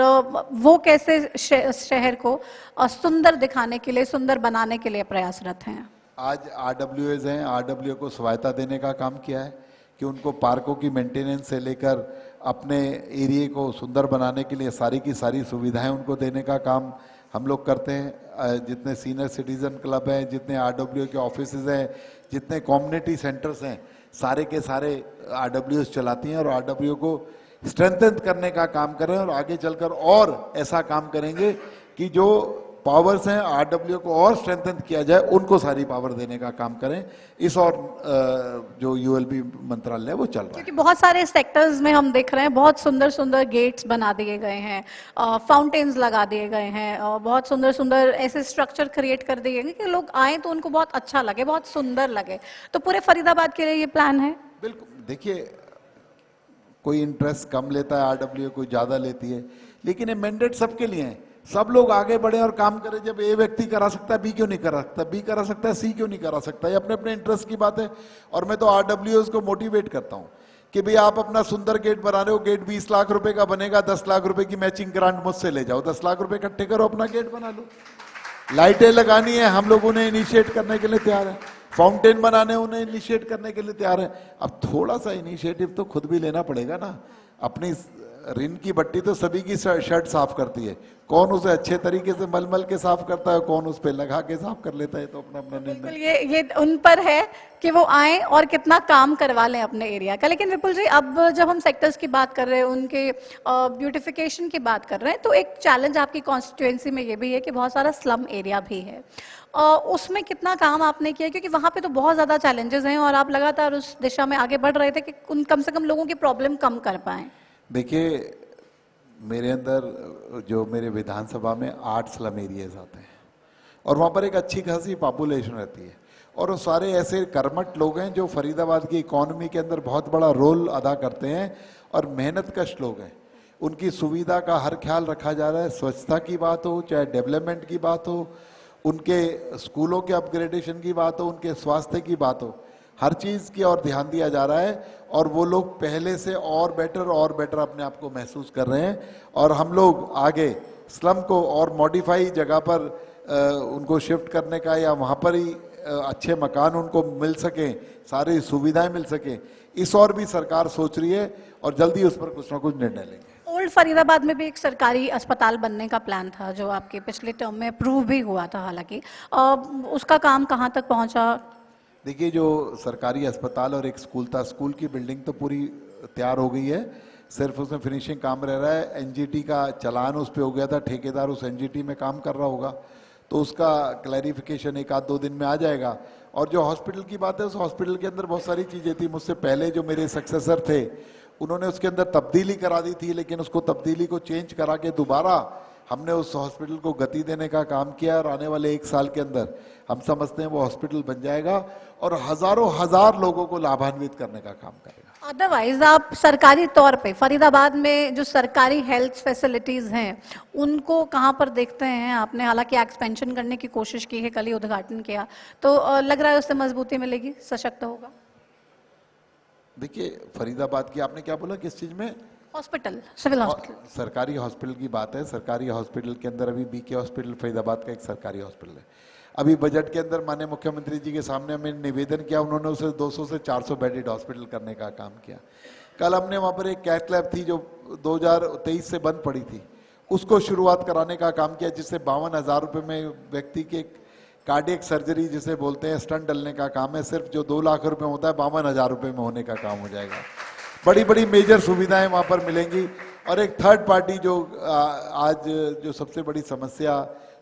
वो कैसे शहर को सुंदर दिखाने के लिए, सुंदर बनाने के लिए प्रयासरत हैं? आज RWAs हैं, RWA को सहायता देने का काम किया है कि उनको पार्कों की मेंटेनेंस से लेकर अपने एरिया को सुंदर बनाने के लिए सारी की सारी सुविधाएं उनको देने का काम हम लोग करते हैं। जितने सीनियर सिटीजन क्लब हैं, जितने RWA के ऑफिसेज हैं, जितने कम्युनिटी सेंटर्स हैं, सारे के सारे RWAs चलाती हैं और RWA को स्ट्रेंथन करने का काम कर रहे हैं और आगे चलकर और ऐसा काम करेंगे कि जो पावर्स हैं RWA को और स्ट्रेंथन किया जाए, उनको सारी पावर देने का काम करें। इस और जो ULB मंत्रालय है वो चल रहा है। क्योंकि बहुत सारे सेक्टर्स में हम देख रहे हैं बहुत सुंदर सुंदर गेट्स बना दिए गए हैं, फाउंटेन्स लगा दिए गए हैं, बहुत सुंदर सुंदर ऐसे स्ट्रक्चर क्रिएट कर दिए गए कि लोग आए तो उनको बहुत अच्छा लगे, बहुत सुंदर लगे। तो पूरे फरीदाबाद के लिए ये प्लान है? बिल्कुल। देखिए, कोई इंटरेस्ट कम लेता है RWA, कोई ज़्यादा लेती है, लेकिन ये मैंडेट सबके लिए है। सब लोग आगे बढ़े और काम करें। जब ए व्यक्ति करा सकता है, बी क्यों नहीं करा सकता, बी करा सकता है, सी क्यों नहीं करा सकता? ये अपने अपने इंटरेस्ट की बात है। और मैं तो RWAs को मोटिवेट करता हूँ कि भाई आप अपना सुंदर गेट बना रहे हो, गेट 20 लाख रुपए का बनेगा, 10 लाख रुपए की मैचिंग ग्रांट मुझसे ले जाओ, 10 लाख रुपए इकट्ठे करो, अपना गेट बना लो। लाइटें लगानी है, हम लोग उन्हें इनिशिएट करने के लिए तैयार है। फाउंटेन बनाने उन्हें इनिशिएट करने के लिए तैयार है। अब थोड़ा सा इनिशिएटिव तो खुद भी लेना पड़ेगा ना। अपनी ऋण की बट्टी तो सभी की शर्ट साफ करती है, कौन उसे अच्छे तरीके से मल के साफ करता है, कौन उस पे लगा के साफ कर लेता है, तो अपना अपना बिल्कुल निर्णय। ये उन पर है कि वो आए और कितना काम करवा लें अपने एरिया का। लेकिन विपुल जी, अब जब हम सेक्टर्स की बात कर रहे हैं, उनके ब्यूटिफिकेशन की बात कर रहे हैं, तो एक चैलेंज आपकी कॉन्स्टिट्यूएंसी में ये भी है कि बहुत सारा स्लम एरिया भी है। उसमें कितना काम आपने किया? क्योंकि वहाँ पे तो बहुत ज़्यादा चैलेंजेस हैं और आप लगातार उस दिशा में आगे बढ़ रहे थे कि कम से कम लोगों की प्रॉब्लम कम कर पाएं। देखिए, मेरे अंदर जो मेरे विधानसभा में 8 स्लम एरियाज आते हैं और वहाँ पर एक अच्छी खासी पॉपुलेशन रहती है और वो सारे ऐसे कर्मठ लोग हैं जो फरीदाबाद की इकोनॉमी के अंदर बहुत बड़ा रोल अदा करते हैं और मेहनतकश लोग हैं। उनकी सुविधा का हर ख्याल रखा जा रहा है। स्वच्छता की बात हो, चाहे डेवलपमेंट की बात हो, उनके स्कूलों के अपग्रेडेशन की बात हो, उनके स्वास्थ्य की बात हो, हर चीज़ की ओर ध्यान दिया जा रहा है और वो लोग पहले से और बेटर अपने आप को महसूस कर रहे हैं। और हम लोग आगे स्लम को और मॉडिफाई जगह पर उनको शिफ्ट करने का या वहाँ पर ही अच्छे मकान उनको मिल सकें, सारी सुविधाएं मिल सकें, इस और भी सरकार सोच रही है और जल्दी उस पर कुछ ना कुछ निर्णय लेंगे। ओल्ड फरीदाबाद में भी एक सरकारी अस्पताल बनने का प्लान था जो आपके पिछले टर्म में अप्रूव भी हुआ था, हालांकि उसका काम कहाँ तक पहुँचा? देखिए, जो सरकारी अस्पताल और एक स्कूल था, स्कूल की बिल्डिंग तो पूरी तैयार हो गई है, सिर्फ उसमें फिनिशिंग काम रह रहा है। NGT का चलान उस पर हो गया था, ठेकेदार उस NGT में काम कर रहा होगा, तो उसका क्लैरिफिकेशन 1-2 दिन में आ जाएगा। और जो हॉस्पिटल की बात है, उस हॉस्पिटल के अंदर बहुत सारी चीज़ें थी। मुझसे पहले जो मेरे सक्सेसर थे उन्होंने उसके अंदर तब्दीली करा दी थी, लेकिन उसको तब्दीली को चेंज करा के दोबारा हमने उस हॉस्पिटल को गति देने का काम किया और आने वाले 1 साल के अंदर हम समझते हैं वो हॉस्पिटल बन जाएगा और हजारों हजार लोगों को लाभान्वित करने का काम करेगा। अदरवाइज आप सरकारी तौर पे फरीदाबाद में जो सरकारी हेल्थ फैसिलिटीज हैं उनको कहाँ पर देखते हैं आपने? हालांकि एक्सपेंशन करने की कोशिश की है, कल ही उद्घाटन किया, तो लग रहा है उससे मजबूती मिलेगी, सशक्त होगा। देखिए, फरीदाबाद की आपने क्या बोला, किस चीज में? Hospital, civil hospital. सरकारी हॉस्पिटल की बात है। सरकारी हॉस्पिटल के अंदर अभी BK हॉस्पिटल फरीदाबाद का एक सरकारी हॉस्पिटल है। अभी बजट के अंदर माननीय मुख्यमंत्री जी के सामने हमने निवेदन किया, उन्होंने उसे 200 से 400 बेडेड हॉस्पिटल करने का काम किया। कल हमने वहाँ पर एक कैथ लैब थी जो 2023 से बंद पड़ी थी, उसको शुरुआत कराने का काम किया, जिससे 52,000 रुपये में व्यक्ति के कार्डियक सर्जरी जिसे बोलते हैं, स्टंट डलने का काम है। सिर्फ जो 2 लाख रुपए होता है 52,000 रुपये में होने का काम हो जाएगा। बड़ी बड़ी मेजर सुविधाएं वहाँ पर मिलेंगी। और एक थर्ड पार्टी जो आज जो सबसे बड़ी समस्या,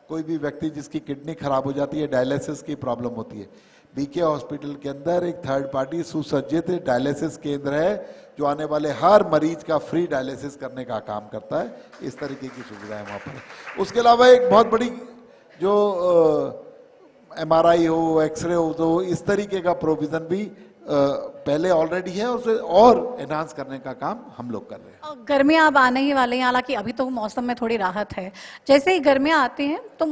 कोई भी व्यक्ति जिसकी किडनी खराब हो जाती है, डायलिसिस की प्रॉब्लम होती है, BK हॉस्पिटल के अंदर एक थर्ड पार्टी सुसज्जित डायलिसिस केंद्र है जो आने वाले हर मरीज का फ्री डायलिसिस करने का काम करता है। इस तरीके की सुविधाएं वहाँ पर। उसके अलावा एक बहुत बड़ी जो MRI हो, एक्सरे हो, तो इस तरीके का प्रोविजन भी पहले ऑलरेडी है, उसे और एनहांस करने का काम हम लोग कर रहे हैं। गर्मियां अब आने ही वाली हैं, हालांकि अभी तो मौसम में थोड़ी राहत है। जैसे ही गर्मियां आती हैं तो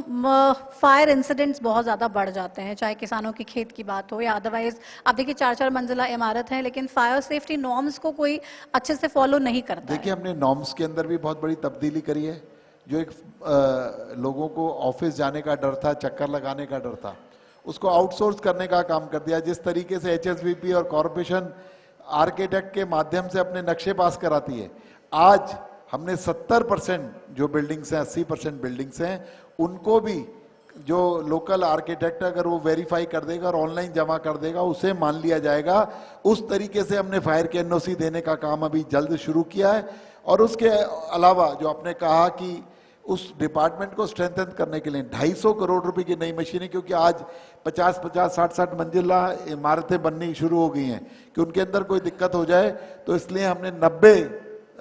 फायर इंसिडेंट्स बहुत ज़्यादा बढ़ जाते हैं, चाहे किसानों की खेत की बात हो या अदरवाइज। आप देखिए 4-4 मंजिला इमारत है, लेकिन फायर सेफ्टी नॉर्म्स को कोई अच्छे से फॉलो नहीं करता है। देखिए, हमने नॉर्म्स के अंदर भी बहुत बड़ी तब्दीली करी है। जो एक लोगों को ऑफिस जाने का डर था, चक्कर लगाने का डर था, उसको आउटसोर्स करने का काम कर दिया। जिस तरीके से एचएसबीपी और कॉरपोरेशन आर्किटेक्ट के माध्यम से अपने नक्शे पास कराती है, आज हमने 70% जो बिल्डिंग्स हैं, 80% बिल्डिंग्स हैं, उनको भी जो लोकल आर्किटेक्ट अगर वो वेरीफाई कर देगा और ऑनलाइन जमा कर देगा, उसे मान लिया जाएगा। उस तरीके से हमने फायर के एनओसी देने का काम अभी जल्द शुरू किया है। और उसके अलावा जो आपने कहा कि उस डिपार्टमेंट को स्ट्रेंथन करने के लिए 250 करोड़ रुपए की नई मशीनें, क्योंकि आज 50-50, 60-60 मंजिला इमारतें बननी शुरू हो गई हैं कि उनके अंदर कोई दिक्कत हो जाए, तो इसलिए हमने 90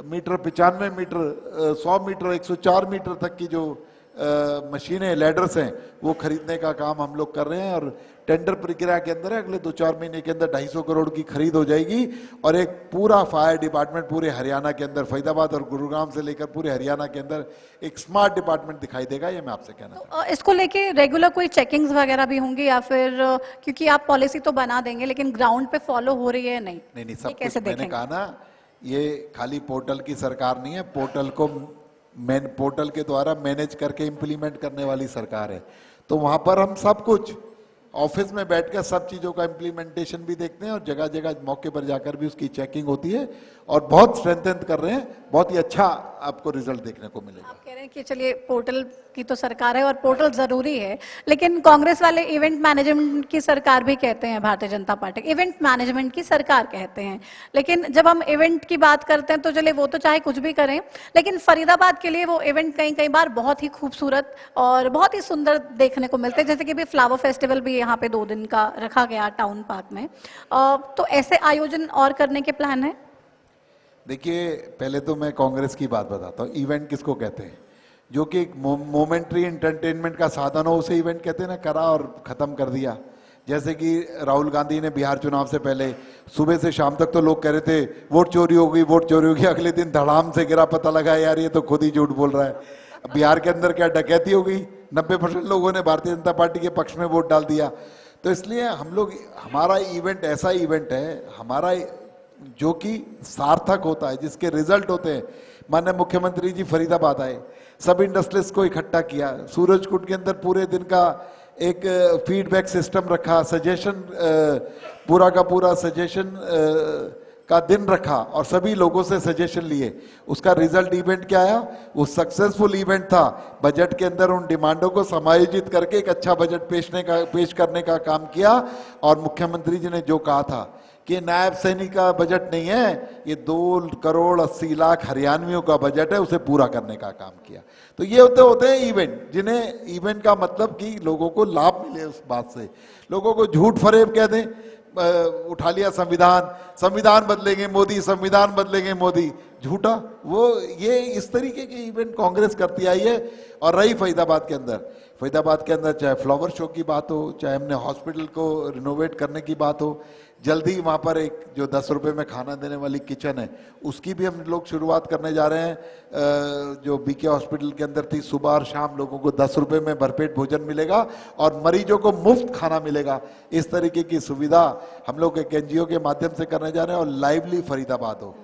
मीटर, 95 मीटर, 100 मीटर, 104 मीटर तक की जो मशीनें, लैडर्स हैं, वो खरीदने का काम हम लोग कर रहे हैं। और टेंडर प्रक्रिया के अंदर है, अगले 2-4 महीने के अंदर 250 करोड़ की खरीद हो जाएगी और एक पूरा फायर डिपार्टमेंट पूरे हरियाणा के अंदर, फरीदाबाद और गुरुग्राम से लेकर पूरे हरियाणा के अंदर एक स्मार्ट डिपार्टमेट दिखाई देगा। ये मैं आपसे कहना चाहता हूं। इसको लेके रेगुलर कोई चेकिंग्स वगैरह भी होंगी या फिर क्योंकि आप पॉलिसी तो बना देंगे लेकिन ग्राउंड पे फॉलो हो रही है नहीं? नहीं, सब कुछ मैंने कहा ना, ये खाली पोर्टल की सरकार नहीं है, पोर्टल को पोर्टल के द्वारा मैनेज करके इम्प्लीमेंट करने वाली सरकार है। तो वहां पर हम सब कुछ ऑफिस में बैठकर सब चीजों का इम्प्लीमेंटेशन भी देखते हैं और जगह जगह मौके पर जाकर भी उसकी चेकिंग होती है और बहुत स्ट्रेंथन कर रहे हैं। बहुत ही अच्छा आपको रिजल्ट देखने को मिलेगा। आप कह रहे हैं कि चलिए पोर्टल की तो सरकार है और पोर्टल जरूरी है, लेकिन कांग्रेस वाले इवेंट मैनेजमेंट की सरकार भी कहते हैं, Bharatiya Janata party event management की सरकार कहते हैं। लेकिन जब हम इवेंट की बात करते हैं तो चलिए वो तो चाहे कुछ भी करें, लेकिन फरीदाबाद के लिए वो इवेंट कई बार बहुत ही खूबसूरत और बहुत ही सुंदर देखने को मिलते हैं। जैसे कि भी फ्लावर फेस्टिवल भी यहाँ पे 2 दिन का रखा गया टाउन पार्क में, तो ऐसे आयोजन और करने के प्लान है? देखिए, पहले तो मैं कांग्रेस की बात बताता हूँ। इवेंट किसको कहते हैं? जो कि एक मोमेंट्री एंटरटेनमेंट का साधन हो, उसे इवेंट कहते हैं ना। करा और खत्म कर दिया। जैसे कि राहुल गांधी ने बिहार चुनाव से पहले सुबह से शाम तक तो लोग कह रहे थे वोट चोरी हो गई, वोट चोरी हो गई, अगले दिन धड़ाम से गिरा, पता लगा यार ये तो खुद ही झूठ बोल रहा है। बिहार के अंदर क्या डकैती हो गई? 90% लोगों ने भारतीय जनता पार्टी के पक्ष में वोट डाल दिया। तो इसलिए हम लोग, हमारा इवेंट ऐसा इवेंट है हमारा जो कि सार्थक होता है, जिसके रिजल्ट होते हैं। माननीय मुख्यमंत्री जी फरीदाबाद आए, सब इंडस्ट्रीज को इकट्ठा किया, सूरजकुंड के अंदर पूरे दिन का एक फीडबैक सिस्टम रखा, सजेशन, पूरा का पूरा सजेशन का दिन रखा और सभी लोगों से सजेशन लिए। उसका रिजल्ट इवेंट क्या आया? वो सक्सेसफुल इवेंट था। बजट के अंदर उन डिमांडों को समायोजित करके एक अच्छा बजट पेश करने का काम किया। और मुख्यमंत्री जी ने जो कहा था कि नायब सैनी का बजट नहीं है, ये 2 करोड़ 80 लाख हरियाणवियों का बजट है, उसे पूरा करने का काम किया। तो ये होते हैं इवेंट, जिन्हें इवेंट का मतलब कि लोगों को लाभ मिले उस बात से। लोगों को झूठ फरेब कह दें, उठा लिया संविधान बदलेंगे मोदी, संविधान बदलेंगे मोदी, झूठा। वो ये इस तरीके के इवेंट कांग्रेस करती आई है। और रही फरीदाबाद के अंदर चाहे फ्लावर शो की बात हो, चाहे हमने हॉस्पिटल को रिनोवेट करने की बात हो, जल्दी वहाँ पर एक जो 10 रुपए में खाना देने वाली किचन है, उसकी भी हम लोग शुरुआत करने जा रहे हैं। जो बीके हॉस्पिटल के अंदर थी, सुबह और शाम लोगों को 10 रुपए में भरपेट भोजन मिलेगा और मरीजों को मुफ्त खाना मिलेगा। इस तरीके की सुविधा हम लोग एक एनजीओ के माध्यम से करने जा रहे हैं। और लाइवली फरीदाबाद हो,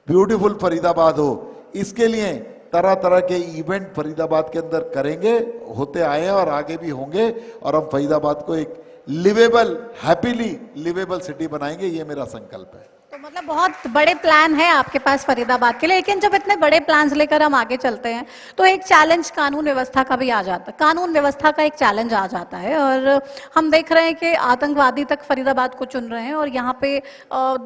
ब्यूटीफुल फरीदाबाद हो, इसके लिए तरह तरह के इवेंट फरीदाबाद के अंदर करेंगे, होते आए हैं और आगे भी होंगे। और हम फरीदाबाद को एक लिवेबल, हैप्पीली लिवेबल सिटी बनाएंगे, ये मेरा संकल्प है। तो मतलब बहुत बड़े प्लान है आपके पास फरीदाबाद के लिए। लेकिन जब इतने बड़े प्लान्स लेकर हम आगे चलते हैं तो एक चैलेंज कानून व्यवस्था का भी आ जाता है, कानून व्यवस्था का एक चैलेंज आ जाता है। और हम देख रहे हैं कि आतंकवादी तक फरीदाबाद को चुन रहे हैं और यहाँ पे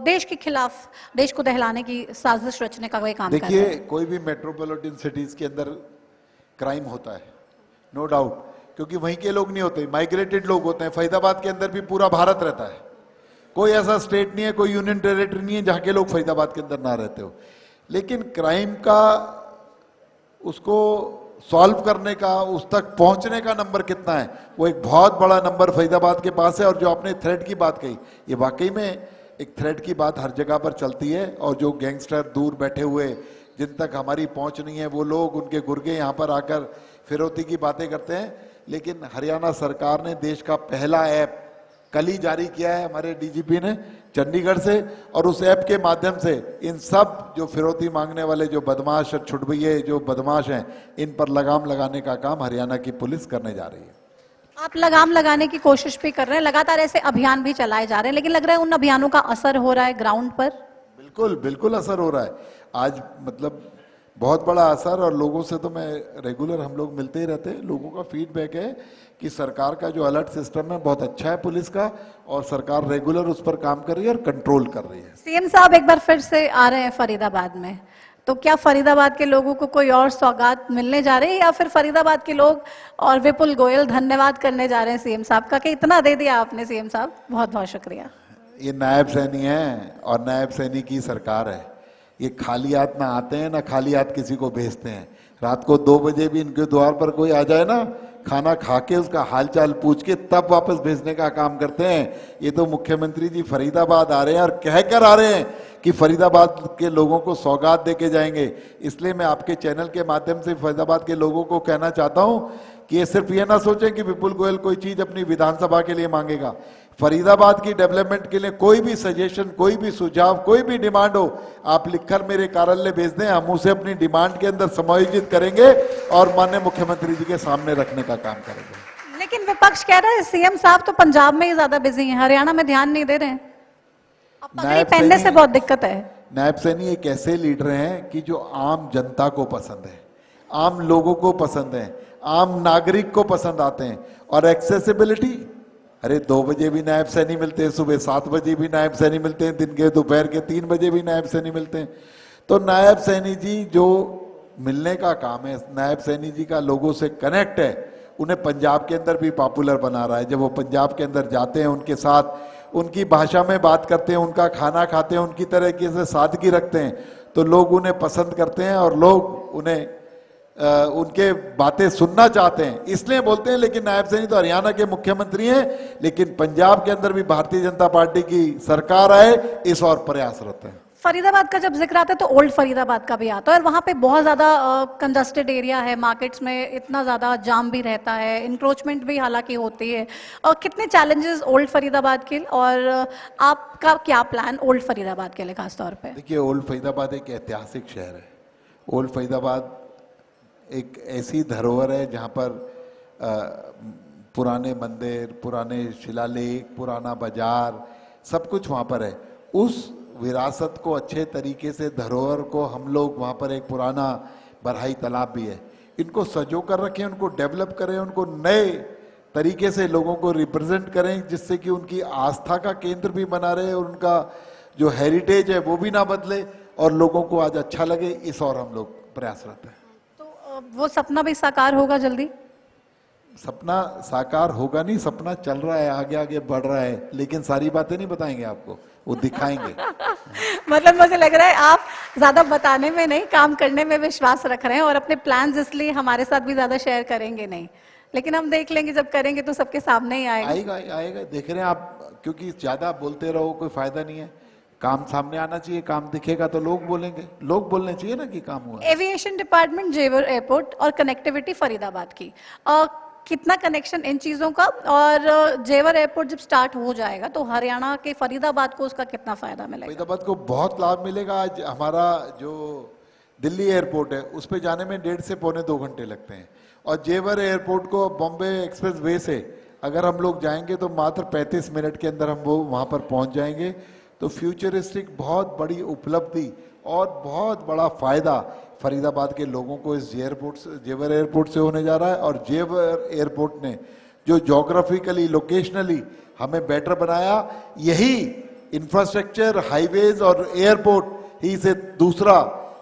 देश के खिलाफ, देश को दहलाने की साजिश रचने का कोई काम कर रहे हैं। देखिए, कोई भी मेट्रोपॉलिटन सिटीज के अंदर क्राइम होता है, नो डाउट, क्योंकि वहीं के लोग नहीं होते, माइग्रेटेड लोग होते हैं। फरीदाबाद के अंदर भी पूरा भारत रहता है, कोई ऐसा स्टेट नहीं है, कोई यूनियन टेरिटरी नहीं है जहां के लोग फरीदाबाद के अंदर ना रहते हो। लेकिन क्राइम का, उसको सॉल्व करने का, उस तक पहुंचने का नंबर कितना है, वो एक बहुत बड़ा नंबर फरीदाबाद के पास है। और जो आपने थ्रेट की बात कही, ये वाकई में एक थ्रेट की बात हर जगह पर चलती है, और जो गैंगस्टर दूर बैठे हुए जिन तक हमारी पहुंच नहीं है वो लोग उनके गुर्गे यहाँ पर आकर फिरौती की बातें करते हैं। लेकिन हरियाणा सरकार ने देश का पहला ऐप कल ही जारी किया है हमारे डीजीपी ने चंडीगढ़ से, और उस ऐप के माध्यम से इन सब जो फिरौती मांगने वाले जो बदमाश और छुटभइये जो बदमाश हैं इन पर लगाम लगाने का काम हरियाणा की पुलिस करने जा रही है। आप लगाम लगाने की कोशिश भी कर रहे हैं, लगातार ऐसे अभियान भी चलाए जा रहे हैं, लेकिन लग रहा है उन अभियानों का असर हो रहा है ग्राउंड पर? बिल्कुल बिल्कुल असर हो रहा है आज, मतलब बहुत बड़ा असर। और लोगों से तो मैं रेगुलर हम लोग मिलते ही रहते हैं, लोगों का फीडबैक है कि सरकार का जो अलर्ट सिस्टम है बहुत अच्छा है पुलिस का, और सरकार रेगुलर उस पर काम कर रही है और कंट्रोल कर रही है। सीएम साहब एक बार फिर से आ रहे हैं फरीदाबाद में, तो क्या फरीदाबाद के लोगों को कोई और सौगात मिलने जा रही है, या फिर फरीदाबाद के लोग और विपुल गोयल धन्यवाद करने जा रहे हैं सीएम साहब का कि इतना दे दिया आपने सीएम साहब, बहुत बहुत शुक्रिया? ये नायब सैनी है और नायब सैनी की सरकार है, ये खाली हाथ ना आते हैं ना खाली हाथ किसी को भेजते हैं। रात को 2 बजे भी इनके द्वार पर कोई आ जाए ना, खाना खा के उसका हालचाल पूछ के तब वापस भेजने का काम करते हैं। ये तो मुख्यमंत्री जी फरीदाबाद आ रहे हैं और कहकर आ रहे हैं कि फरीदाबाद के लोगों को सौगात दे के जाएंगे। इसलिए मैं आपके चैनल के माध्यम से फरीदाबाद के लोगों को कहना चाहता हूं कि ये सिर्फ ये ना सोचें कि विपुल गोयल कोई चीज अपनी विधानसभा के लिए मांगेगा। फरीदाबाद की डेवलपमेंट के लिए कोई भी सजेशन, कोई भी सुझाव, कोई भी डिमांड हो, आप लिखकर मेरे कार्यालय भेज दें, हम उसे अपनी डिमांड के अंदर समायोजित करेंगे और माननीय मुख्यमंत्री जी के सामने रखने का काम करेंगे। लेकिन विपक्ष कह रहा है सीएम साहब तो पंजाब में ही ज्यादा बिजी हैं, हरियाणा में ध्यान नहीं दे रहे हैं। अब पगड़ी पहनने से बहुत दिक्कत है। नायब सैनी एक ऐसे लीडर हैं कि जो आम जनता को पसंद है, आम लोगों को पसंद है, आम नागरिक को पसंद आते हैं। और एक्सेसिबिलिटी, अरे 2 बजे भी नायब सैनी मिलते हैं, सुबह 7 बजे भी नायब सैनी मिलते हैं, दिन के दोपहर के 3 बजे भी नायब सैनी मिलते हैं। तो नायब सैनी जी जो मिलने का काम है, नायब सैनी जी का लोगों से कनेक्ट है, उन्हें पंजाब के अंदर भी पॉपुलर बना रहा है। जब वो पंजाब के अंदर जाते हैं, उनके साथ उनकी भाषा में बात करते हैं, उनका खाना खाते हैं, उनकी तरीके से सादगी रखते हैं, तो लोग उन्हें पसंद करते हैं और लोग उन्हें उनके बातें सुनना चाहते हैं, इसलिए बोलते हैं। लेकिन नायब सैनी तो हरियाणा के मुख्यमंत्री हैं, लेकिन पंजाब के अंदर भी भारतीय जनता पार्टी की सरकार आए इस और प्रयासरत है। फरीदाबाद का जब जिक्र आता है तो ओल्ड फरीदाबाद का भी आता है, और वहाँ पे बहुत ज़्यादा कंजस्टेड एरिया है, मार्केट्स में इतना ज़्यादा जाम भी रहता है, इंक्रोचमेंट भी हालांकि होती है। और कितने चैलेंजेस ओल्ड फरीदाबाद के, और आपका क्या प्लान ओल्ड फरीदाबाद के लिए खास तौर पे? देखिए, ओल्ड फरीदाबाद एक ऐतिहासिक शहर है। ओल्ड फरीदाबाद एक ऐसी धरोहर है जहाँ पर पुराने मंदिर, पुराने शिलालेख, पुराना बाजार, सब कुछ वहाँ पर है। उस विरासत को अच्छे तरीके से, धरोहर को हम लोग, वहाँ पर एक पुराना बरहाई तालाब भी है, इनको सजो कर रखें, उनको डेवलप करें, उनको नए तरीके से लोगों को रिप्रेजेंट करें, जिससे कि उनकी आस्था का केंद्र भी बना रहे और उनका जो हेरिटेज है वो भी ना बदले और लोगों को आज अच्छा लगे, इस और हम लोग प्रयासरत हैं। तो वो सपना भी साकार होगा जल्दी? सपना साकार होगा नहीं, सपना चल रहा है, आगे आगे बढ़ रहा है, लेकिन सारी बातें नहीं बताएंगे आपको, वो दिखाएंगे। मतलब मुझे लग रहा है आप ज्यादा बताने में नहीं, काम करने में विश्वास रख रहे हैं, और अपने प्लान्स इसलिए हमारे साथ भी ज्यादा शेयर करेंगे नहीं, लेकिन हम देख लेंगे, जब करेंगे तो सबके सामने ही आएगा। आएगा, देख रहे हैं आप, क्योंकि ज्यादा बोलते रहो कोई फायदा नहीं है, काम सामने आना चाहिए, काम दिखेगा तो लोग बोलेंगे, लोग बोलने चाहिए ना कि काम हुआ। एविएशन डिपार्टमेंट, जेवर एयरपोर्ट और कनेक्टिविटी फरीदाबाद की, कितना कनेक्शन इन चीजों का, और जेवर एयरपोर्ट जब स्टार्ट हो जाएगा तो हरियाणा के फरीदाबाद को उसका कितना फायदा मिलेगा? फरीदाबाद को बहुत लाभ मिलेगा। आज हमारा जो दिल्ली एयरपोर्ट है उस पे जाने में 1.5 से पौने 2 घंटे लगते हैं, और जेवर एयरपोर्ट को बॉम्बे एक्सप्रेस वे से अगर हम लोग जाएंगे तो मात्र 35 मिनट के अंदर हम वो वहाँ पर पहुँच जाएंगे। तो फ्यूचरिस्टिक बहुत बड़ी उपलब्धि और बहुत बड़ा फायदा फरीदाबाद के लोगों को इस जेवर एयरपोर्ट से होने जा रहा है। और जेवर एयरपोर्ट ने जो ज्योग्राफिकली, लोकेशनली हमें बेटर बनाया, यही इंफ्रास्ट्रक्चर, हाईवेज और एयरपोर्ट ही से दूसरा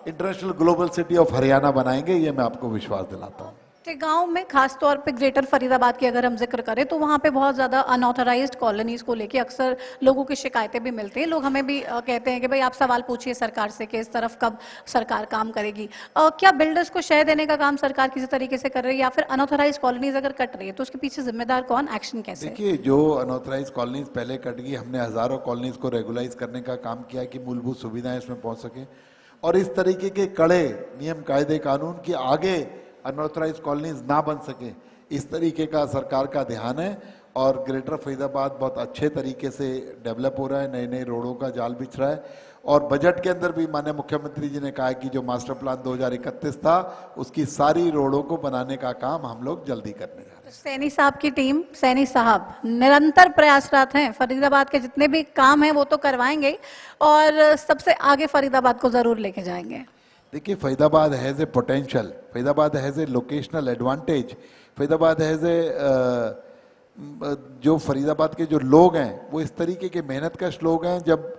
international global city of Haryana बनाएंगे, ये मैं आपको विश्वास दिलाता हूँ। गांव में खास तौर पे ग्रेटर फरीदाबाद की अगर हम जिक्र करें तो वहाँ पे बहुत ज़्यादा अनऑथराइज्ड कॉलोनीज को लेके अक्सर लोगों की शिकायतें भी मिलती हैं। लोग हमें भी कहते हैं कि भाई आप सवाल पूछिए सरकार से कि इस तरफ कब सरकार काम करेगी। क्या बिल्डर्स को शय देने का काम सरकार किसी तरीके से कर रही है, या फिर अनऑथराइज्ड कॉलोनीज अगर कट रही है तो उसके पीछे जिम्मेदार कौन, एक्शन कैसे? देखिए, जो अनऑथराइज कॉलोनीज पहले कट गई, हमने हजारों कॉलोनीज को रेगुलाइज करने का काम किया कि मूलभूत सुविधाएं इसमें पहुंच सके, और इस तरीके के कड़े नियम कायदे कानून की आगे अनऑथराइज कॉलोनीज ना बन सके, इस तरीके का सरकार का ध्यान है। और ग्रेटर फरीदाबाद बहुत अच्छे तरीके से डेवलप हो रहा है, नए नए रोडों का जाल बिछ रहा है। और बजट के अंदर भी माननीय मुख्यमंत्री जी ने कहा कि जो मास्टर प्लान 2031 था उसकी सारी रोडों को बनाने का काम हम लोग जल्दी करने जा रहे हैं। सैनी साहब की टीम, सैनी साहब निरंतर प्रयासरत हैं, फरीदाबाद के जितने भी काम हैं वो तो करवाएंगे ही, और सबसे आगे फरीदाबाद को जरूर लेके जाएंगे। देखिए, Faridabad has a potential, Faridabad has a locational advantage, Faridabad has a जो फरीदाबाद के जो लोग हैं वो इस तरीके के मेहनतकश लोग हैं। जब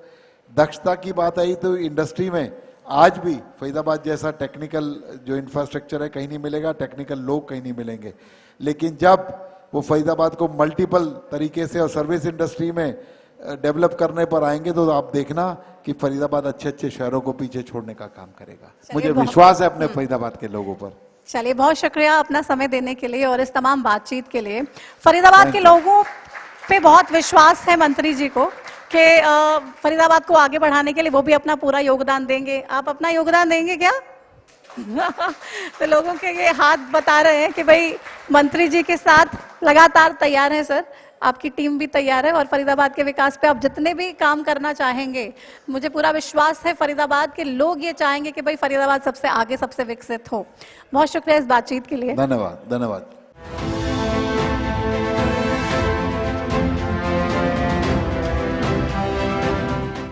दक्षता की बात आई तो इंडस्ट्री में आज भी फरीदाबाद जैसा टेक्निकल जो इंफ्रास्ट्रक्चर है कहीं नहीं मिलेगा, टेक्निकल लोग कहीं नहीं मिलेंगे। लेकिन जब वो फरीदाबाद को मल्टीपल तरीके से और सर्विस इंडस्ट्री में डेवलप करने पर आएंगे तो आप देखना कि फरीदाबाद अच्छे अच्छे शहरों को पीछे छोड़ने का काम करेगा। मुझे विश्वास है अपने फरीदाबाद के लोगों पर। चलिए, बहुत शुक्रिया अपना समय देने के लिए और इस तमाम बातचीत के लिए। फरीदाबाद के लोगों पे बहुत विश्वास है मंत्री जी को कि फरीदाबाद को आगे बढ़ाने के लिए वो भी अपना पूरा योगदान देंगे। आप अपना योगदान देंगे क्या? तो लोगों के ये हाथ बता रहे हैं कि भाई मंत्री जी के साथ लगातार तैयार हैं सर, आपकी टीम भी तैयार है, और फरीदाबाद के विकास पे आप जितने भी काम करना चाहेंगे, मुझे पूरा विश्वास है फरीदाबाद के लोग ये चाहेंगे कि भाई फरीदाबाद सबसे आगे, सबसे विकसित हो। बहुत शुक्रिया इस बातचीत के लिए। धन्यवाद, धन्यवाद।